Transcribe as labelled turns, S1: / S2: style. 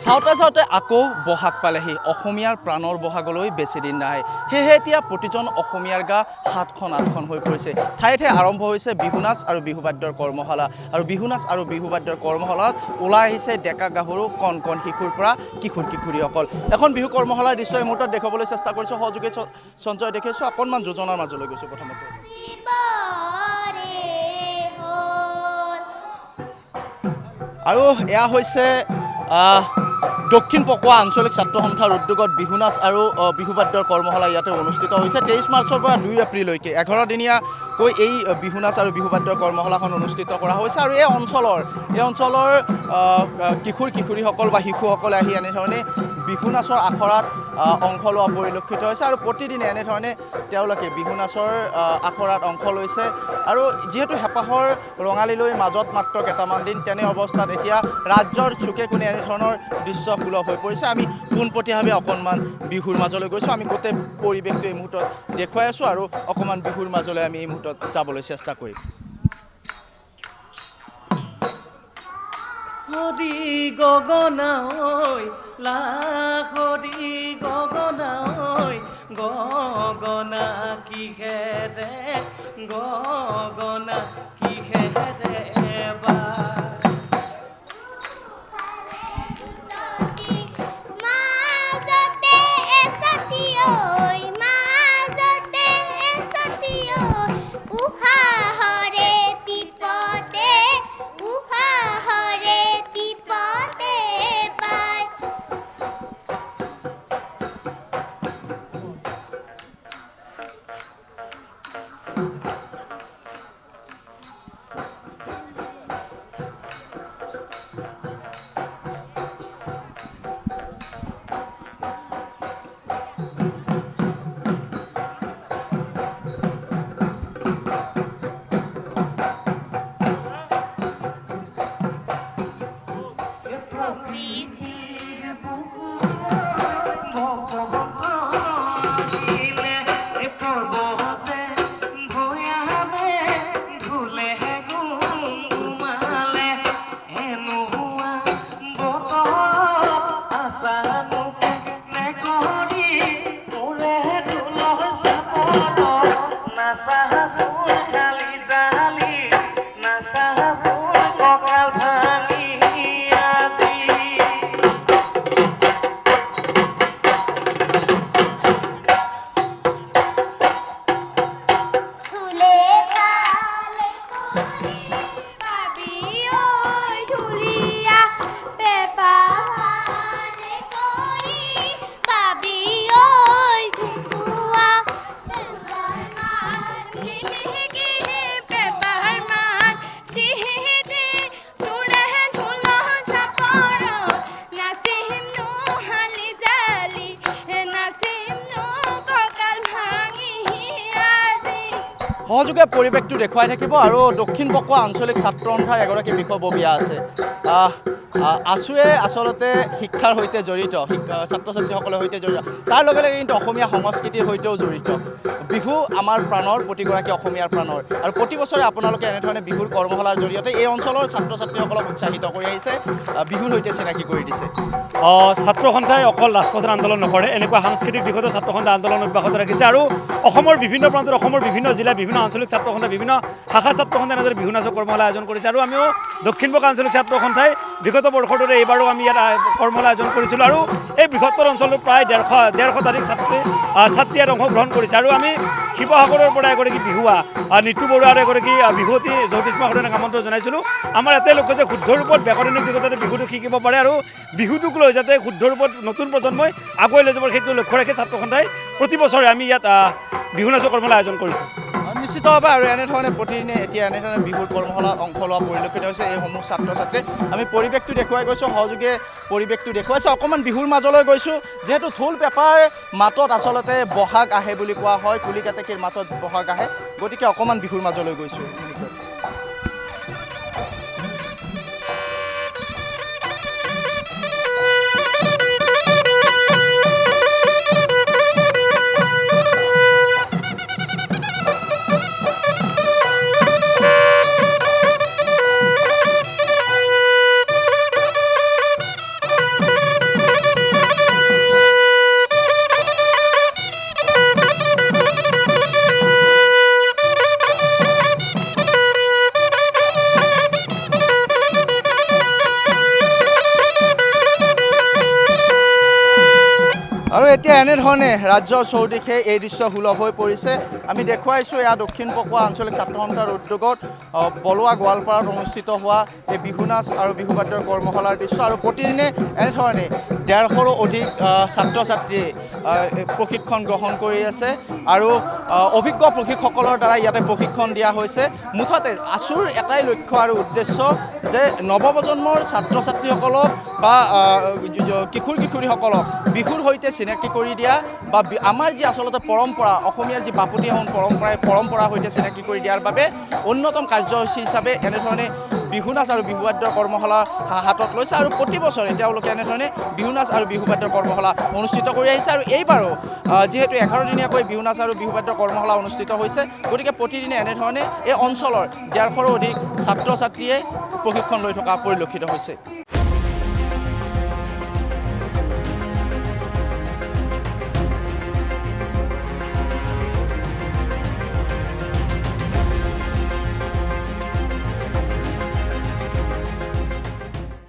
S1: চাওঁতে চাওঁতে আকৌ বহাগ পালেহি অসমীয়াৰ প্ৰাণৰ বহাগলৈ বেছিদিন নাই সেয়েহে এতিয়া প্ৰতিজন অসমীয়াৰ গা সাতখন আঠখন হৈ পৰিছে ঠায়ে ঠায়ে আৰম্ভ হৈছে বিহু নাচ আৰু বিহু বাদ্যৰ কৰ্মশালা আৰু বিহু নাচ আৰু বিহু বাদ্যৰ কৰ্মশালাত ওলাই আহিছে ডেকা গাভৰু কণ কণ শিশুৰ পৰা কিশোৰ কিশোৰীসকল এখন বিহু কৰ্মশালাৰ দৃশ্য এই মুহূৰ্তত দেখাবলৈ চেষ্টা কৰিছোঁ সহযোগী সঞ্জয় দেখিছোঁ অকণমান যোজনাৰ মাজলৈ গৈছোঁ প্ৰথমতে আৰু এয়া হৈছে দক্ষিণ পকোৱা আঞ্চলিক ছাত্ৰ সন্থাৰ উদ্যোগত বিহু নাচ আৰু বিহু বাদ্যৰ কৰ্মশালা ইয়াতে অনুষ্ঠিত হৈছে 23 মাৰ্চৰ পৰা 2 এপ্ৰিললৈকে 11 দিনীয়াকৈ এই বিহু নাচ আৰু বিহু বাদ্যৰ কৰ্মশালাখন অনুষ্ঠিত কৰা হৈছে আৰু এই অঞ্চলৰ কিশোৰ কিশোৰীসকল বা শিশুসকলে আহি এনেধৰণে বিহু নাচৰ আখৰাত অংশ লোৱা পৰিলক্ষিত হৈছে আৰু প্ৰতিদিনে এনেধৰণে তেওঁলোকে বিহু নাচৰ আখৰাত অংশ লৈছে আৰু যিহেতু হেঁপাহৰ ৰঙালীলৈ মাজত মাত্ৰ কেইটামান দিন তেনে অৱস্থাত এতিয়া ৰাজ্যৰ চুকে কোণে এনেধৰণৰ দৃশ্য সুলভ হৈ পৰিছে আমি পোনপটীয়াভাৱে অকণমান বিহুৰ মাজলৈ গৈছোঁ আমি গোটেই পৰিৱেশটো এই মুহূৰ্তত দেখুৱাই আছোঁ আৰু অকণমান বিহুৰ মাজলৈ আমি এই মুহূৰ্তত যাবলৈ চেষ্টা কৰিম
S2: হৰি গগনা ঐ লাখৰি গগনা ঐ গগনা কিহেৰে গগনা কিহেৰে বা
S1: সহযোগে পৰিৱেশটো দেখুৱাই থাকিব আৰু দক্ষিণ পকোৱা আঞ্চলিক ছাত্ৰ সন্থাৰ এগৰাকী বিষয়ববীয়া আছে আছুৱে আচলতে শিক্ষাৰ সৈতে জড়িত ছাত্ৰ ছাত্ৰীসকলৰ সৈতে জড়িত তাৰ লগে লগে কিন্তু অসমীয়া সংস্কৃতিৰ সৈতেও জড়িত বিহু আমাৰ প্ৰাণৰ প্ৰতিগৰাকী অসমীয়াৰ প্ৰাণৰ আৰু প্ৰতি বছৰে আপোনালোকে এনেধৰণে বিহুৰ কৰ্মশালাৰ জৰিয়তে এই অঞ্চলৰ ছাত্ৰ ছাত্ৰীসকলক উৎসাহিত কৰি আহিছে বিহুৰ সৈতে চিনাকি কৰি দিছে
S3: ছাত্ৰ সন্থাই অকল ৰাজপথৰ আন্দোলন নকৰে এনেকুৱা সাংস্কৃতিক দিশতো ছাত্ৰ সন্থাই আন্দোলন অব্যাহত ৰাখিছে আৰু অসমৰ বিভিন্ন প্ৰান্তৰ অসমৰ বিভিন্ন জিলাৰ বিভিন্ন আঞ্চলিক ছাত্ৰ সন্থা বিভিন্ন শাখা ছাত্ৰ সন্থাই এনেদৰে বিহু নাচৰ কৰ্মশালা আয়োজন কৰিছে আৰু আমিও দক্ষিণ পকোৱা আঞ্চলিক ছাত্ৰ সন্থাই বিগত বৰ্ষৰ দৰে এইবাৰো আমি ইয়াত কৰ্মশালা আয়োজন কৰিছিলোঁ আৰু এই বৃহত্তৰ অঞ্চলটোত প্ৰায় 150 ছাত্ৰী ইয়াত অংশগ্ৰহণ কৰিছে আৰু আমি শিৱসাগৰৰ পৰা এগৰাকী বিহুৱা নিতু বৰুৱাৰ এগৰাকী বিহুৱতী জ্যোতিষ্মা সদনক আমন্ত্ৰণ জনাইছিলোঁ আমাৰ এটাই লক্ষ্য যে শুদ্ধ ৰূপত ব্যাকৰণিক দিশত যাতে বিহুটো শিকিব পাৰে আৰু বিহুটোক লৈ যাতে শুদ্ধ ৰূপত নতুন প্ৰজন্মই আগুৱাই লৈ যাব সেইটো লক্ষ্য ৰাখি ছাত্ৰ সন্থাই প্ৰতি বছৰে আমি ইয়াত বিহু নাচৰ কৰ্মশালা আয়োজন কৰিছোঁ
S1: নিশ্চিতভাৱে আৰু এনেধৰণে প্ৰতিদিনে এতিয়া এনেধৰণে বিহুৰ কৰ্মশালাত অংশ লোৱা পৰিলক্ষিত হৈছে এইসমূহ ছাত্ৰ ছাত্ৰী আমি পৰিৱেশটো দেখুৱাই গৈছোঁ সহযোগে পৰিৱেশটো দেখুৱাইছে অকণমান বিহুৰ মাজলৈ গৈছোঁ যিহেতু ঢোল পেঁপাৰ মাতত আচলতে বহাগ আহে বুলি কোৱা হয় কুলি কেতেকীৰ মাতত বহাগ আহে গতিকে অকণমান বিহুৰ মাজলৈ গৈছোঁ এতিয়া এনেধৰণে ৰাজ্যৰ চৌদিশে এই দৃশ্য সুলভ হৈ পৰিছে। আমি দেখুৱাইছোঁ এয়া দক্ষিণ পকোৱা আঞ্চলিক ছাত্ৰ সন্থাৰ উদ্যোগত বলুৱা গোৱালপাৰাত অনুষ্ঠিত হোৱা এই বিহু নাচ আৰু বিহু বাদ্যৰ কৰ্মশালাৰ দৃশ্য। আৰু প্ৰতিদিনে এনেধৰণে 150ৰো অধিক ছাত্ৰ ছাত্ৰীয়ে প্ৰশিক্ষণ গ্ৰহণ কৰি আছে আৰু অভিজ্ঞ প্ৰশিক্ষকসকলৰ দ্বাৰা ইয়াতে প্ৰশিক্ষণ দিয়া হৈছে। মুঠতে আছুৰ এটাই লক্ষ্য আৰু উদ্দেশ্য যে নৱপ্ৰজন্মৰ ছাত্ৰ ছাত্ৰীসকলক বা কিশোৰ কিশোৰীসকলক বিহুৰ সৈতে চিনাকি কৰি দিয়া বা আমাৰ যি আচলতে পৰম্পৰা অসমীয়াৰ যি বাপতিসাহোন পৰম্পৰাৰ সৈতে চিনাকি কৰি দিয়াৰ বাবে অন্যতম কাৰ্যসূচী হিচাপে এনেধৰণে বিহু নাচ আৰু বিহু বাদ্যৰ কৰ্মশালা হাতত লৈছে আৰু প্ৰতি বছৰে তেওঁলোকে এনেধৰণে বিহু নাচ আৰু বিহু বাদ্যৰ কৰ্মশালা অনুষ্ঠিত কৰি আহিছে। আৰু এইবাৰো যিহেতু 11 দিনীয়াকৈ বিহু নাচ আৰু বিহু বাদ্যৰ কৰ্মশালা অনুষ্ঠিত হৈছে, গতিকে প্ৰতিদিনে এনেধৰণে এই অঞ্চলৰ 150ৰো অধিক ছাত্ৰ ছাত্ৰীয়ে প্ৰশিক্ষণ লৈ থকা পৰিলক্ষিত হৈছে।